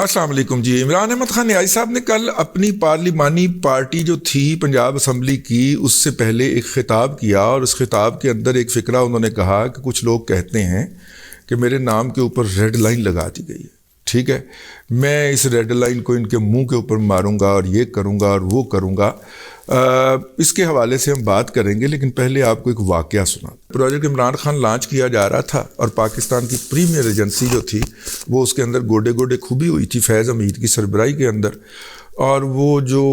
السلام علیکم جی. عمران احمد خان نیازی صاحب نے کل اپنی پارلیمانی پارٹی جو تھی پنجاب اسمبلی کی اس سے پہلے ایک خطاب کیا, اور اس خطاب کے اندر ایک فقرہ انہوں نے کہا کہ کچھ لوگ کہتے ہیں کہ میرے نام کے اوپر ریڈ لائن لگا دی گئی ہے. ٹھیک ہے, میں اس ریڈ لائن کو ان کے منہ کے اوپر ماروں گا اور یہ کروں گا اور وہ کروں گا. اس کے حوالے سے ہم بات کریں گے, لیکن پہلے آپ کو ایک واقعہ سنا. پروجیکٹ عمران خان لانچ کیا جا رہا تھا اور پاکستان کی پریمیئر ایجنسی جو تھی وہ اس کے اندر گوڈے گوڈے کھوبی ہوئی تھی فیض امیر کی سربراہی کے اندر. اور وہ جو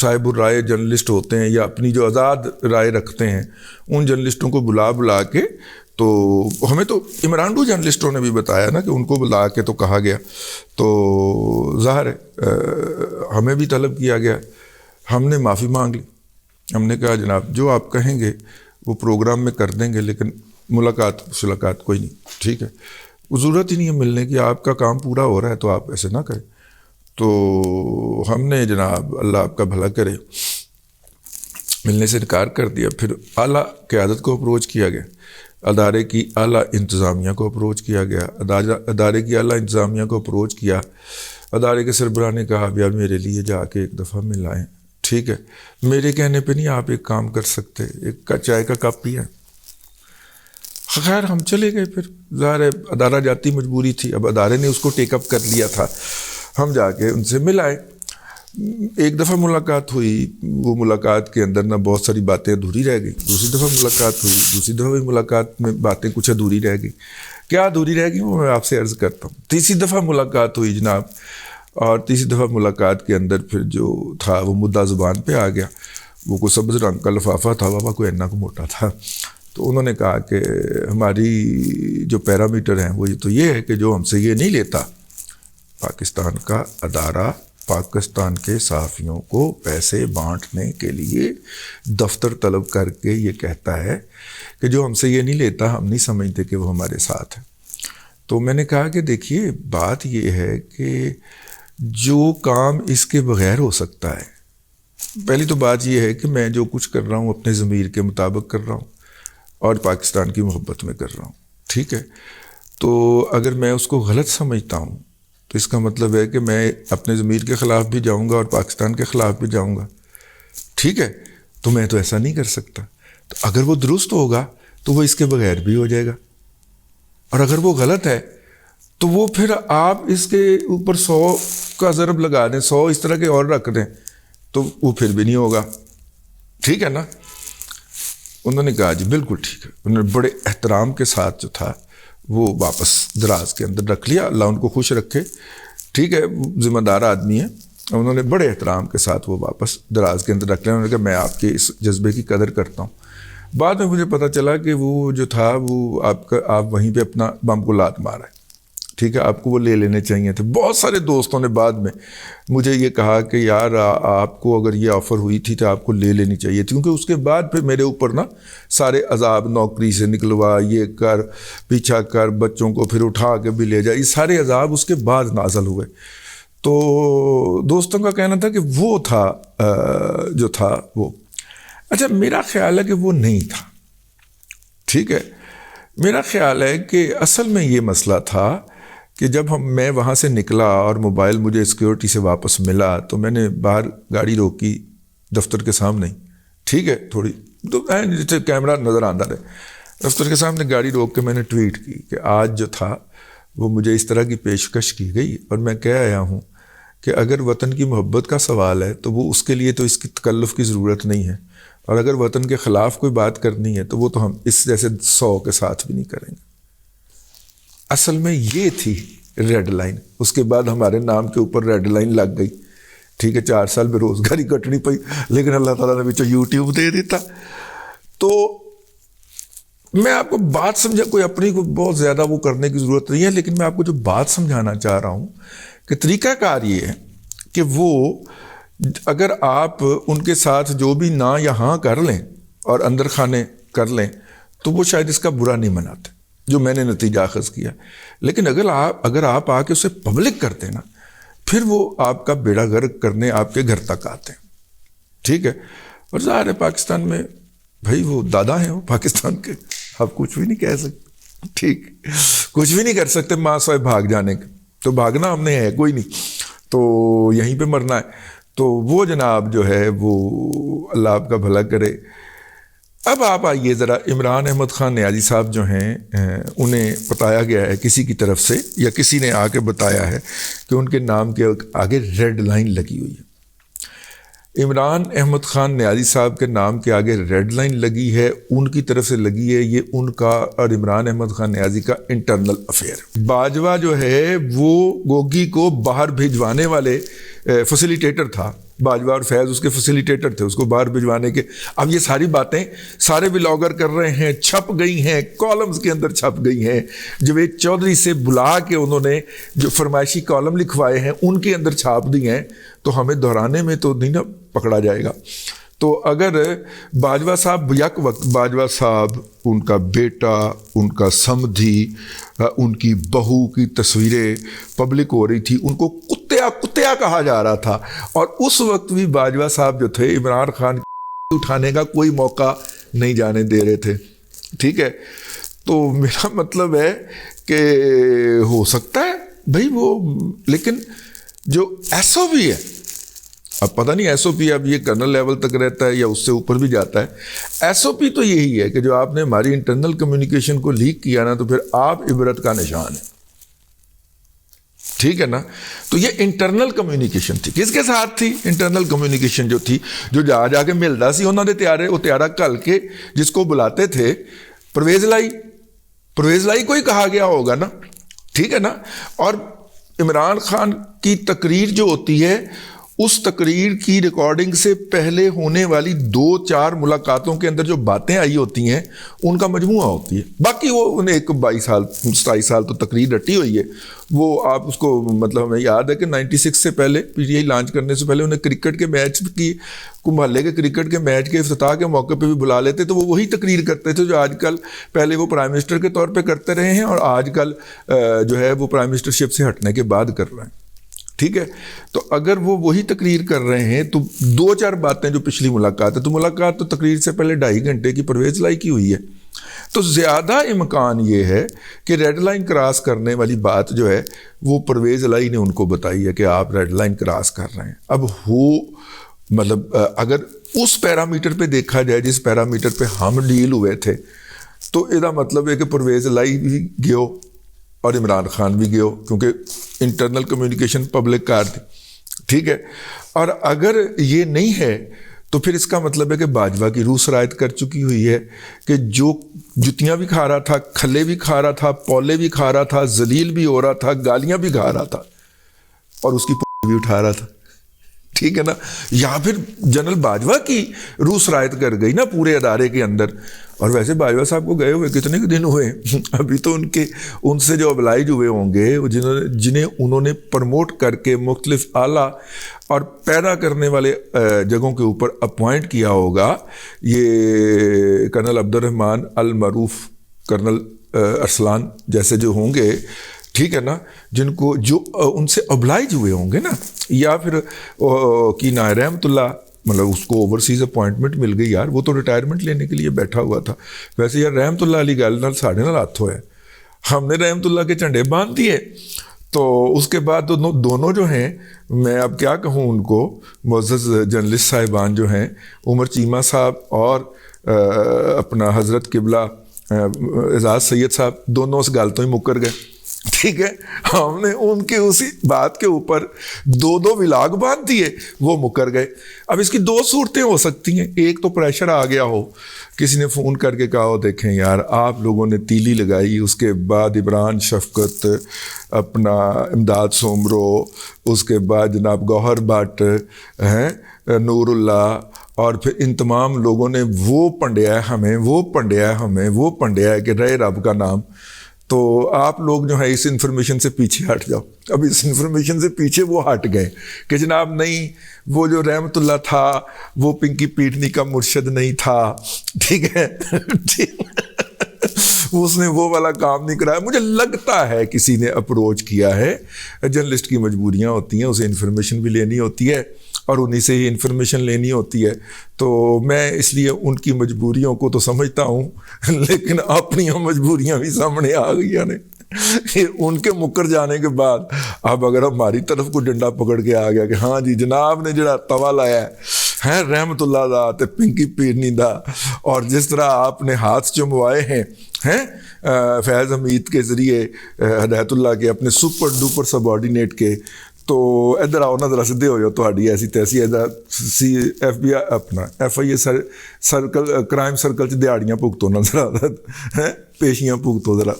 صاحب الرائے جرنلسٹ ہوتے ہیں یا اپنی جو آزاد رائے رکھتے ہیں ان جرنلسٹوں کو بلا کے, تو ہمیں تو عمران ڈو جرنلسٹوں نے بھی بتایا نا کہ ان کو بلا کے تو کہا گیا, تو ظاہر ہے ہمیں بھی طلب کیا گیا. ہم نے معافی مانگ لی. ہم نے کہا جناب جو آپ کہیں گے وہ پروگرام میں کر دیں گے, لیکن ملاقات کوئی نہیں. ٹھیک ہے, ضرورت ہی نہیں ہے ملنے کی, آپ کا کام پورا ہو رہا ہے تو آپ ایسے نہ کریں. تو ہم نے جناب اللہ آپ کا بھلا کرے ملنے سے انکار کر دیا. پھر اعلیٰ قیادت کو اپروچ کیا گیا, ادارے کی اعلیٰ انتظامیہ کو اپروچ کیا گیا, ادارے کی اعلیٰ انتظامیہ کو اپروچ کیا. ادارے کے سربراہ نے کہا اب یار میرے لیے جا کے ایک دفعہ مل آئیں. ٹھیک ہے, میرے کہنے پہ نہیں آپ ایک کام کر سکتے, ایک چائے کا کپ پیا. خیر ہم چلے گئے. پھر ظاہر ہے ادارہ جاتی مجبوری تھی, اب ادارے نے اس کو ٹیک اپ کر لیا تھا. ہم جا کے ان سے مل آئے. ایک دفعہ ملاقات ہوئی, وہ ملاقات کے اندر نہ بہت ساری باتیں ادھوری رہ گئی. دوسری دفعہ ملاقات ہوئی, دوسری دفعہ بھی ملاقات میں باتیں کچھ ادھوری رہ گئی. کیا ادھوری رہ گئی وہ میں آپ سے عرض کرتا ہوں. تیسری دفعہ ملاقات ہوئی جناب, اور تیسری دفعہ ملاقات کے اندر پھر جو تھا وہ مدعا زبان پہ آ گیا. وہ کوئی سبز رنگ کا لفافہ تھا, بابا کوئی اینا کو موٹا تھا. تو انہوں نے کہا کہ ہماری جو پیرامیٹر ہیں وہ تو یہ ہے کہ جو ہم سے یہ نہیں لیتا, پاکستان کا ادارہ پاکستان کے صحافیوں کو پیسے بانٹنے کے لیے دفتر طلب کر کے یہ کہتا ہے کہ جو ہم سے یہ نہیں لیتا ہم نہیں سمجھتے کہ وہ ہمارے ساتھ ہے. تو میں نے کہا کہ دیکھیے بات یہ ہے کہ جو کام اس کے بغیر ہو سکتا ہے, پہلی تو بات یہ ہے کہ میں جو کچھ کر رہا ہوں اپنے ضمیر کے مطابق کر رہا ہوں اور پاکستان کی محبت میں کر رہا ہوں. ٹھیک ہے, تو اگر میں اس کو غلط سمجھتا ہوں تو اس کا مطلب ہے کہ میں اپنے ضمیر کے خلاف بھی جاؤں گا اور پاکستان کے خلاف بھی جاؤں گا. ٹھیک ہے, تو میں تو ایسا نہیں کر سکتا. تو اگر وہ درست ہوگا تو وہ اس کے بغیر بھی ہو جائے گا, اور اگر وہ غلط ہے تو وہ پھر آپ اس کے اوپر 100 کا ضرب لگا دیں, 100 اس طرح کے اور رکھ دیں تو وہ پھر بھی نہیں ہوگا. ٹھیک ہے نا. انہوں نے کہا جی بالکل ٹھیک ہے. انہوں نے بڑے احترام کے ساتھ جو تھا وہ واپس دراز کے اندر رکھ لیا. اللہ ان کو خوش رکھے. ٹھیک ہے, ذمہ دار آدمی ہے. انہوں نے بڑے احترام کے ساتھ وہ واپس دراز کے اندر رکھ لیا. انہوں نے کہا میں آپ کے اس جذبے کی قدر کرتا ہوں. بعد میں مجھے پتہ چلا کہ وہ جو تھا وہ آپ وہیں پہ اپنا بم کو لات مارا ہے. ٹھیک ہے, آپ کو وہ لے لینے چاہیے تھے. بہت سارے دوستوں نے بعد میں مجھے یہ کہا کہ یار آپ کو اگر یہ آفر ہوئی تھی تو آپ کو لے لینی چاہیے تھی, کیونکہ اس کے بعد پھر میرے اوپر نا سارے عذاب, نوکری سے نکلوا, یہ کر, پیچھا کر, بچوں کو پھر اٹھا کے بھی لے جا, یہ سارے عذاب اس کے بعد نازل ہوئے. تو دوستوں کا کہنا تھا کہ وہ تھا جو تھا وہ. اچھا میرا خیال ہے کہ وہ نہیں تھا. ٹھیک ہے, میرا خیال ہے کہ اصل میں یہ مسئلہ تھا کہ جب میں وہاں سے نکلا اور موبائل مجھے سیکیورٹی سے واپس ملا تو میں نے باہر گاڑی روکی دفتر کے سامنے. ٹھیک ہے, تھوڑی تو جیسے کیمرہ نظر آتا رہے, دفتر کے سامنے گاڑی روک کے میں نے ٹویٹ کی کہ آج جو تھا وہ مجھے اس طرح کی پیشکش کی گئی اور میں کہہ آیا ہوں کہ اگر وطن کی محبت کا سوال ہے تو وہ اس کے لیے تو اس کی تکلف کی ضرورت نہیں ہے, اور اگر وطن کے خلاف کوئی بات کرنی ہے تو وہ تو ہم اس جیسے 100 کے ساتھ بھی نہیں کریں گے. اصل میں یہ تھی ریڈ لائن. اس کے بعد ہمارے نام کے اوپر ریڈ لائن لگ گئی. ٹھیک ہے, 4 سال بے روزگاری کٹنی پئی, لیکن اللہ تعالیٰ نے بھی یوٹیوب دے دیتا. تو میں آپ کو بات سمجھا, کوئی اپنی کو بہت زیادہ وہ کرنے کی ضرورت نہیں ہے, لیکن میں آپ کو جو بات سمجھانا چاہ رہا ہوں کہ طریقہ کار یہ ہے کہ وہ اگر آپ ان کے ساتھ جو بھی نہ یہاں کر لیں اور اندر خانے کر لیں تو وہ شاید اس کا برا نہیں مناتے, جو میں نے نتیجہ اخذ کیا. لیکن اگر آپ آ کے اسے پبلک کرتے نا پھر وہ آپ کا بیڑا غرق کرنے آپ کے گھر تک آتے ہیں. ٹھیک ہے, اور ظاہر ہے پاکستان میں بھائی وہ دادا ہیں وہ پاکستان کے, آپ کچھ بھی نہیں کہہ سکتے. ٹھیک, کچھ بھی نہیں کر سکتے ماں سوائے بھاگ جانے کے. تو بھاگنا ہم نے ہے کوئی نہیں، تو یہیں پہ مرنا ہے. تو وہ جناب جو ہے وہ اللہ آپ کا بھلا کرے. اب آپ آئیے ذرا، عمران احمد خان نیازی صاحب جو ہیں انہیں بتایا گیا ہے کسی کی طرف سے، یا کسی نے آ کے بتایا ہے کہ ان کے نام کے آگے ریڈ لائن لگی ہوئی ہے. عمران احمد خان نیازی صاحب کے نام کے آگے ریڈ لائن لگی ہے، ان کی طرف سے لگی ہے. یہ ان کا اور عمران احمد خان نیازی کا انٹرنل افیئر. باجوہ جو ہے وہ گوگی کو باہر بھیجوانے والے فیسیلیٹیٹر تھا. باجوہ اور فیض اس کے فیسیلیٹیٹر تھے اس کو باہر بھجوانے کے. اب یہ ساری باتیں سارے بلاگر کر رہے ہیں، چھپ گئی ہیں، کالمز کے اندر چھپ گئی ہیں. جوید چودھری سے بلا کے انہوں نے جو فرمائشی کالم لکھوائے ہیں ان کے اندر چھاپ دی ہیں، تو ہمیں دہرانے میں تو نہیں نا پکڑا جائے گا. تو اگر باجوہ صاحب یک وقت، باجوہ صاحب، ان کا بیٹا، ان کا سمدھی، ان کی بہو کی تصویریں پبلک ہو رہی تھی، ان کو کتیا کہا جا رہا تھا، اور اس وقت بھی باجوہ صاحب جو تھے عمران خان اٹھانے کا کوئی موقع نہیں جانے دے رہے تھے. ٹھیک ہے، تو میرا مطلب ہے کہ ہو سکتا ہے بھائی وہ، لیکن جو ایس او پی ہے، اب پتہ نہیں ایس او پی اب یہ کرنل لیول تک رہتا ہے یا اس سے اوپر بھی جاتا ہے. ایس او پی تو یہی ہے کہ جو آپ نے ہماری انٹرنل کمیونیکیشن کو لیک کیا نا، تو پھر آپ عبرت کا نشان ہیں. ٹھیک ہے نا. تو یہ انٹرنل کمیونیکیشن تھی. کس کے ساتھ تھی انٹرنل کمیونیکیشن؟ جو تھی جو جا کے ملتا سی انہوں نے تیارہ کل کے جس کو بلاتے تھے پرویز لائی کو ہی کہا گیا ہوگا نا. ٹھیک ہے نا. اور عمران خان کی تقریر جو ہوتی ہے، اس تقریر کی ریکارڈنگ سے پہلے ہونے والی 2-4 ملاقاتوں کے اندر جو باتیں آئی ہوتی ہیں ان کا مجموعہ ہوتی ہے. باقی وہ انہیں ایک 27 سال تو تقریر رٹی ہوئی ہے. وہ آپ اس کو مطلب ہمیں یاد ہے کہ 96 سے پہلے پی ٹی آئی لانچ کرنے سے پہلے انہیں کرکٹ کے میچ کی، محلے کے کرکٹ کے میچ کے افتتاح کے موقع پہ بھی بلا لیتے، تو وہ وہی تقریر کرتے تھے جو آج کل پہلے وہ پرائم منسٹر کے طور پہ کرتے رہے ہیں اور آج کل جو ہے وہ پرائم منسٹرشپ سے ہٹنے کے بعد کر رہے ہیں. ٹھیک ہے. تو اگر وہ وہی تقریر کر رہے ہیں تو 2-4 باتیں جو پچھلی ملاقات ہے، تو ملاقات تو تقریر سے پہلے 2.5 گھنٹے کی پرویز لائی کی ہوئی ہے. تو زیادہ امکان یہ ہے کہ ریڈ لائن کراس کرنے والی بات جو ہے وہ پرویز لائی نے ان کو بتائی ہے کہ آپ ریڈ لائن کراس کر رہے ہیں. اب مطلب اگر اس پیرامیٹر پہ دیکھا جائے جس پیرامیٹر پہ ہم ڈیل ہوئے تھے، تو یہ مطلب ہے کہ پرویز لائی بھی گیو اور عمران خان بھی گیو، کیونکہ انٹرنل کمیونیکیشن پبلک کار تھی. ٹھیک ہے. اور اگر یہ نہیں ہے تو پھر اس کا مطلب ہے کہ باجوہ کی روح سرایت کر چکی ہوئی ہے کہ جو جتیاں بھی کھا رہا تھا، کھلے بھی کھا رہا تھا، پولے بھی کھا رہا تھا، ذلیل بھی ہو رہا تھا، گالیاں بھی کھا رہا تھا، اور اس کی بھی اٹھا رہا تھا. ٹھیک ہے نا. یا پھر جنرل باجوہ کی روح سرایت کر گئی نا پورے ادارے کے اندر. اور ویسے باجوہ صاحب کو گئے ہوئے کتنے دن ہوئے؟ ابھی تو ان سے جو ابلائج ہوئے ہوں گے، جنہیں انہوں نے پرموٹ کر کے مختلف اعلیٰ اور پیدا کرنے والے جگہوں کے اوپر اپوائنٹ کیا ہوگا. یہ کرنل عبد الرحمن المعروف، کرنل ارسلان جیسے جو ہوں گے، ٹھیک ہے نا، جن کو جو ان سے ابلائج ہوئے ہوں گے نا. یا پھر کی نا رحمت اللہ، مطلب اس کو اوورسیز اپوائنٹمنٹ مل گئی یار، وہ تو ریٹائرمنٹ لینے کے لیے بیٹھا ہوا تھا. ویسے یار رحمت اللہ علی گل نال ساڑھے نال ہاتھ ہوئے، ہم نے رحمت اللہ کے جھنڈے باندھ دیے. تو اس کے بعد دونوں جو ہیں، میں اب کیا کہوں ان کو، معزز جرنلسٹ صاحبان جو ہیں، عمر چیمہ صاحب اور اپنا حضرت قبلہ اعزاز سید صاحب، دونوں اس گل تو ہی مکر گئے. ٹھیک ہے. ہم نے ان کے اسی بات کے اوپر 2 ولاگ باندھ دیے، وہ مکر گئے. اب اس کی 2 صورتیں ہو سکتی ہیں. ایک تو پریشر آ گیا ہو، کسی نے فون کر کے کہا ہو دیکھیں یار آپ لوگوں نے تیلی لگائی، اس کے بعد عمران شفقت، اپنا امداد سومرو، اس کے بعد جناب گوہر بٹ ہیں، نور اللہ، اور پھر ان تمام لوگوں نے وہ پنڈیا ہے کہ رہے رب کا نام. تو آپ لوگ جو ہے اس انفارمیشن سے پیچھے ہٹ جاؤ. اب اس انفارمیشن سے پیچھے وہ ہٹ گئے کہ جناب نہیں، وہ جو رحمت اللہ تھا وہ پنکی پیٹنی کا مرشد نہیں تھا. ٹھیک ہے. اس نے وہ والا کام نہیں کرایا. مجھے لگتا ہے کسی نے اپروچ کیا ہے. جرنلسٹ کی مجبوریاں ہوتی ہیں، اسے انفارمیشن بھی لینی ہوتی ہے اور انہی سے ہی انفارمیشن لینی ہوتی ہے. تو میں اس لیے ان کی مجبوریوں کو تو سمجھتا ہوں، لیکن اپنی مجبوریاں بھی سامنے آ گئی ہیں. ان کے مکر جانے کے بعد اب اگر ہماری طرف کو ڈنڈا پکڑ کے آ گیا کہ ہاں جی جناب نے جڑا توا لایا ہے رحمت اللہ دا تے پنکی پیرنی دا، اور جس طرح آپ نے ہاتھ چموائے ہیں فیض حمید کے ذریعے ہدایت اللہ کے اپنے سپر ڈوپر سب آرڈینیٹ کے، تو ادھر آؤ نا ذرا سدھے ہو جاؤ، تہاڈی ایسی تیسی ادھر FIA سرکل کرائم سرکل چ دیہڑیاں بھگتو نا ذرا، پیشیاں بھگتو ذرا،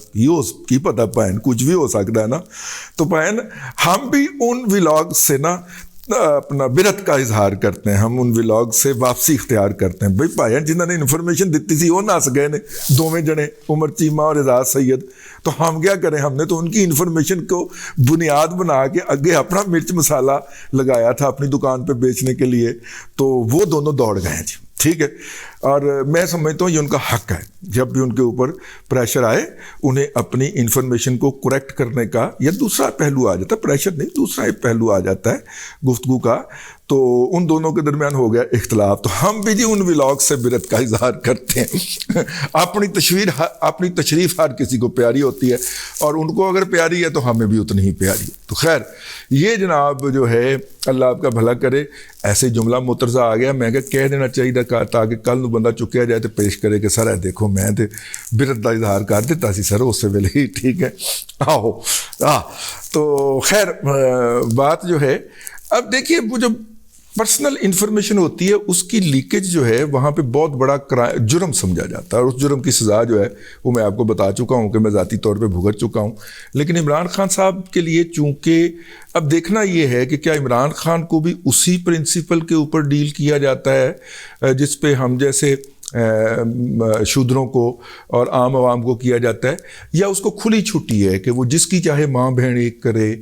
کی پتہ پائن کچھ بھی ہو سکتا ہے نا. تو پائن ہم بھی ان ولاگ سے نا اپنا برت کا اظہار کرتے ہیں، ہم ان ولاگ سے واپسی اختیار کرتے ہیں. بھائی بھائی جنہوں نے انفارمیشن دیتی تھی وہ نس گئے نے دونوں جنے، عمر چیمہ اور اعزاز سید، تو ہم کیا کریں، ہم نے تو ان کی انفارمیشن کو بنیاد بنا کے اگے اپنا مرچ مسالہ لگایا تھا اپنی دکان پہ بیچنے کے لیے، تو وہ دونوں دوڑ گئے ہیں جی. ٹھیک ہے، اور میں سمجھتا ہوں یہ ان کا حق ہے، جب بھی ان کے اوپر پریشر آئے انہیں اپنی انفارمیشن کو کریکٹ کرنے کا یا دوسرا پہلو آ جاتا ہے، پریشر نہیں دوسرا ایک پہلو آ جاتا ہے گفتگو کا. تو ان دونوں کے درمیان ہو گیا اختلاف، تو ہم بھی جی ان ولاگ سے برت کا اظہار کرتے ہیں. اپنی تشریف ہر کسی کو پیاری ہوتی ہے، اور ان کو اگر پیاری ہے تو ہمیں بھی اتنی ہی پیاری ہے. تو خیر یہ جناب جو ہے اللہ آپ کا بھلا کرے، ایسے جملہ مترزہ آ گیا، میں کہہ دینا چاہیے تاکہ کل نو بندہ چکیا جائے تو پیش کرے کہ سر دیکھو میں تے برت کا اظہار کر دیتا سی سر اس ویلے ہی. ٹھیک ہے تو خیر بات جو ہے، اب دیکھیے وہ جو پرسنل انفارمیشن ہوتی ہے اس کی لیکیج جو ہے وہاں پہ بہت بڑا جرم سمجھا جاتا ہے، اور اس جرم کی سزا جو ہے وہ میں آپ کو بتا چکا ہوں کہ میں ذاتی طور پہ بھگت چکا ہوں. لیکن عمران خان صاحب کے لیے چونکہ اب دیکھنا یہ ہے کہ کیا عمران خان کو بھی اسی پرنسپل کے اوپر ڈیل کیا جاتا ہے جس پہ ہم جیسے شودروں کو اور عام عوام کو کیا جاتا ہے، یا اس کو کھلی چھٹی ہے کہ وہ جس کی چاہے ماں بہن ایک کرے،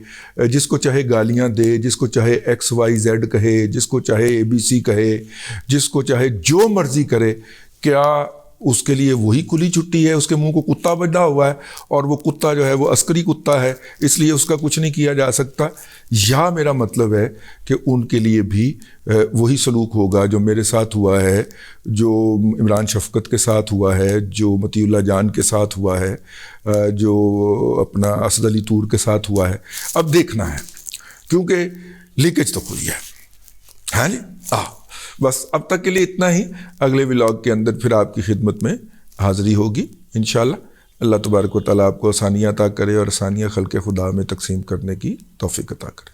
جس کو چاہے گالیاں دے، جس کو چاہے XYZ کہے، جس کو چاہے ABC کہے، جس کو چاہے جو مرضی کرے. کیا اس کے لیے وہی کھلی چھٹی ہے؟ اس کے منہ کو کتا بجھا ہوا ہے اور وہ کتا جو ہے وہ عسکری کتا ہے اس لیے اس کا کچھ نہیں کیا جا سکتا؟ یا میرا مطلب ہے کہ ان کے لیے بھی وہی سلوک ہوگا جو میرے ساتھ ہوا ہے، جو عمران شفقت کے ساتھ ہوا ہے، جو مطیع اللہ جان کے ساتھ ہوا ہے، جو اپنا اسد علی طور کے ساتھ ہوا ہے. اب دیکھنا ہے کیونکہ لیکیج تو کھلی ہے. ہاں جی بس اب تک کے لیے اتنا ہی. اگلے ولاگ کے اندر پھر آپ کی خدمت میں حاضری ہوگی انشاءاللہ. اللہ تبارک و تعالیٰ آپ کو آسانیاں عطا کرے اور آسانیاں خلق خدا میں تقسیم کرنے کی توفیق عطا کرے.